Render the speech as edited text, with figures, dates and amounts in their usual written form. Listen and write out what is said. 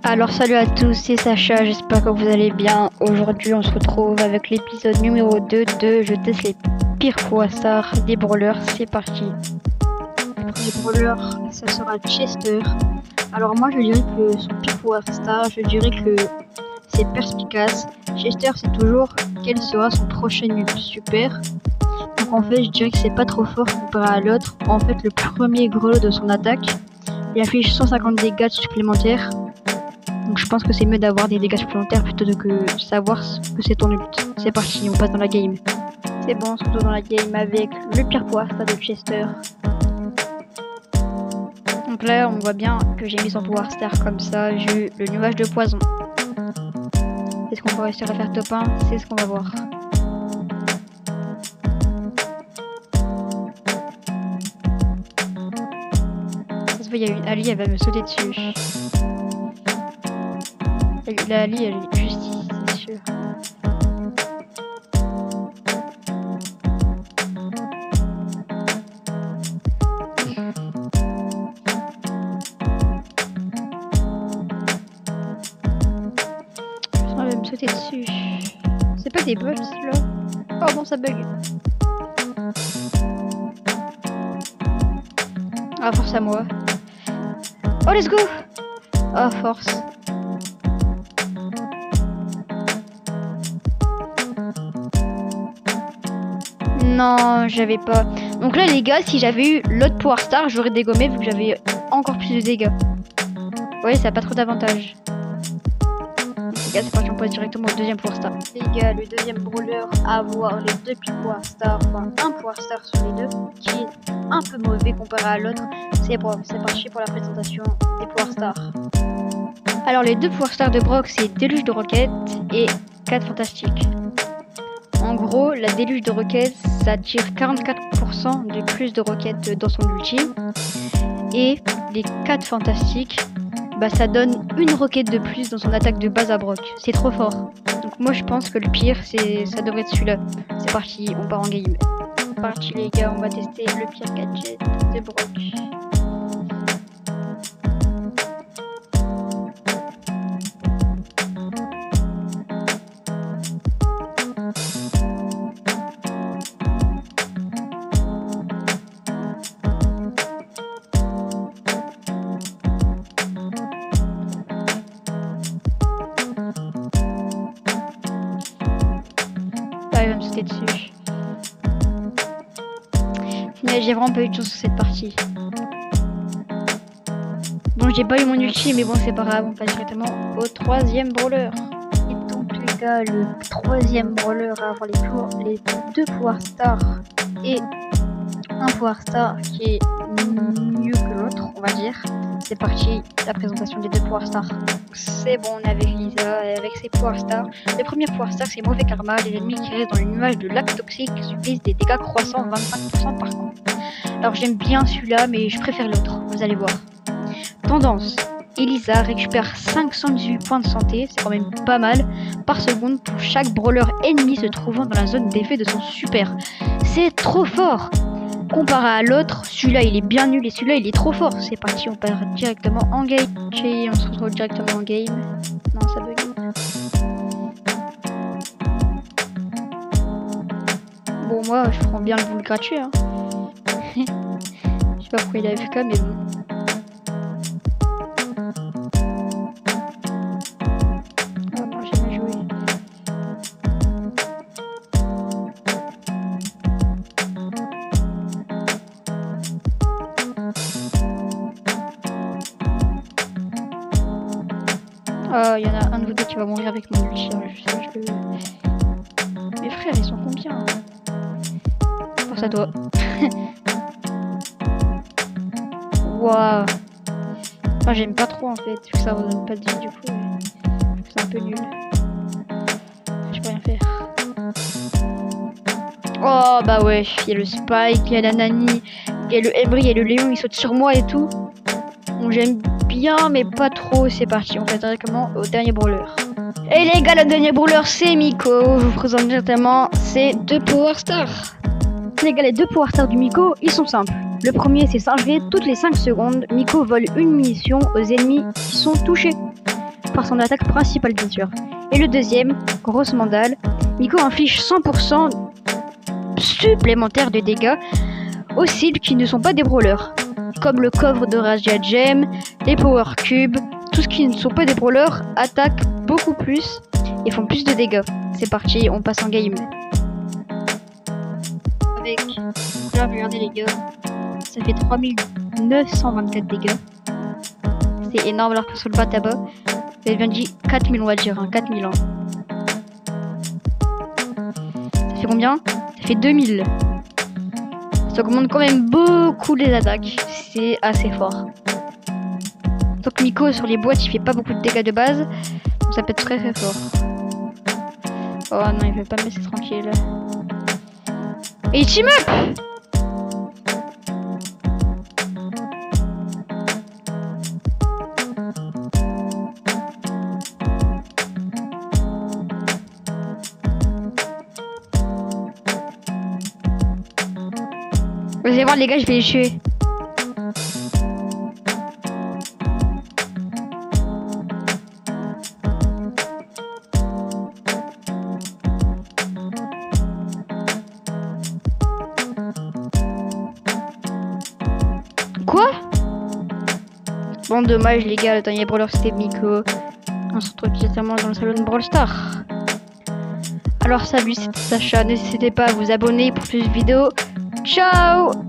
Alors salut à tous, c'est Sacha, j'espère que vous allez bien. Aujourd'hui on se retrouve avec l'épisode numéro 2 de Je teste les pires poissards des brawlers, c'est parti. Le premier brawler, ça sera Chester. Alors moi je dirais que son pire poissard, je dirais que c'est perspicace. Chester c'est toujours quel sera son prochain super. Donc en fait je dirais que c'est pas trop fort comparé à l'autre. En fait le premier grelot de son attaque, il affiche 150 dégâts supplémentaires. Donc je pense que c'est mieux d'avoir des dégâts supplémentaires plutôt que de savoir que c'est ton ult. C'est parti, on passe dans la game. C'est bon, on se retrouve dans la game avec le pire poissard de Chester. Donc là on voit bien que j'ai mis son pouvoir star comme ça, j'ai eu le nuage de poison. Est-ce qu'on va réussir à faire top 1? C'est ce qu'on va voir. Ça se voit, il y a une Ali, elle va me sauter dessus. La Ali, elle est juste ici, c'est sûr. Elle va me sauter dessus. C'est pas des bugs là? Oh non, ça bug. Ah, force à moi. Oh, let's go! Oh, force. Non, j'avais pas. Donc là les gars, si j'avais eu l'autre Power Star, j'aurais dégommé vu que j'avais encore plus de dégâts. Vous voyez, ça a pas trop d'avantages. Les gars, c'est parti, on passe directement au deuxième Power Star. Les gars, le deuxième brawler à avoir les deux Power Star, enfin un Power Star sur les deux, qui est un peu mauvais comparé à l'autre, c'est Brock. C'est parti pour la présentation des Power Stars. Alors les deux Power Stars de Brock, c'est Déluge de roquettes et 4 fantastiques. En gros, la déluge de roquettes, ça tire 44% de plus de roquettes dans son ulti. Et les 4 fantastiques, bah ça donne une roquette de plus dans son attaque de base à Brock. C'est trop fort. Donc moi je pense que le pire, ça devrait être celui-là. C'est parti, on part en game. C'est parti les gars, on va tester le pire gadget de Brock. Il va me sauter dessus. Mais j'ai vraiment pas eu de chance sur cette partie. Bon, j'ai pas eu mon ulti, mais bon, c'est pas grave. On passe directement au troisième brawler. Et donc, les gars, le troisième brawler à avoir les deux Power Stars et un Power Star qui est mieux que l'autre, on va dire. C'est parti, la présentation des deux Power Stars. C'est bon, on est avec Lisa et avec ses Power Stars. Le premier Power Star, c'est Mauvais Karma. Les ennemis qui restent dans le nuage de lac toxique subissent des dégâts croissants 25% par contre. Alors j'aime bien celui-là, mais je préfère l'autre, vous allez voir. Tendance, Elisa récupère 518 points de santé, c'est quand même pas mal, par seconde pour chaque brawler ennemi se trouvant dans la zone d'effet de son super. C'est trop fort! Comparé à l'autre, celui-là il est bien nul et celui-là il est trop fort. C'est parti, on part directement en game. Ok, on se retrouve directement en game. Non, ça bug. Bon, moi je prends bien le boule gratuit. Hein. Je sais pas pourquoi il a FK, mais bon. Oh non, j'ai mal joué. Oh, il y en a un de vous deux qui va mourir avec mon ulti. Mes frères, ils sont combien? Force à toi. Waouh. Enfin, j'aime pas trop en fait. Ça redonne pas de vie du coup. C'est un peu nul. Je peux rien faire. Oh bah ouais. Il y a le Spike, il y a la Nani, il y a le Embry, il y a le Léon, il saute sur moi et tout. Bon, j'aime bien, mais pas trop. C'est parti, on passe directement au dernier brawler. Et les gars, le dernier brawler, c'est Miko. Je vous présente directement ces deux Power Stars. Les gars, les deux Power Stars du Miko, ils sont simples. Le premier, c'est singerie. Toutes les 5 secondes, Miko vole une munition aux ennemis qui sont touchés. par son attaque principale bien sûr. Et le deuxième, grosse mandale, Miko inflige 100% supplémentaire de dégâts aux cibles qui ne sont pas des brawlers, comme le coffre de Razzia Gem, les Power Cubes, tout ce qui ne sont pas des brawlers attaquent beaucoup plus et font plus de dégâts. C'est parti, on passe en game. Avec, là regardez les gars, ça fait 3924 dégâts. C'est énorme alors que sur le bas tabac, elle vient de dire 4000 on va dire, hein, 4000 ans. Ça fait combien? Ça fait 2000. Ça augmente quand même beaucoup les attaques, c'est assez fort. Donc Miko sur les boîtes il fait pas beaucoup de dégâts de base, donc ça peut être très très fort. Oh non il veut pas me laisser tranquille. Et il team up. Vous allez voir les gars, je vais les tuer. Quoi? Bon dommage les gars, le dernier brawler c'était Miko. On se retrouve directement dans le salon de Brawl Stars. Alors salut, c'était Sacha, n'hésitez pas à vous abonner pour plus de vidéos. Ciao!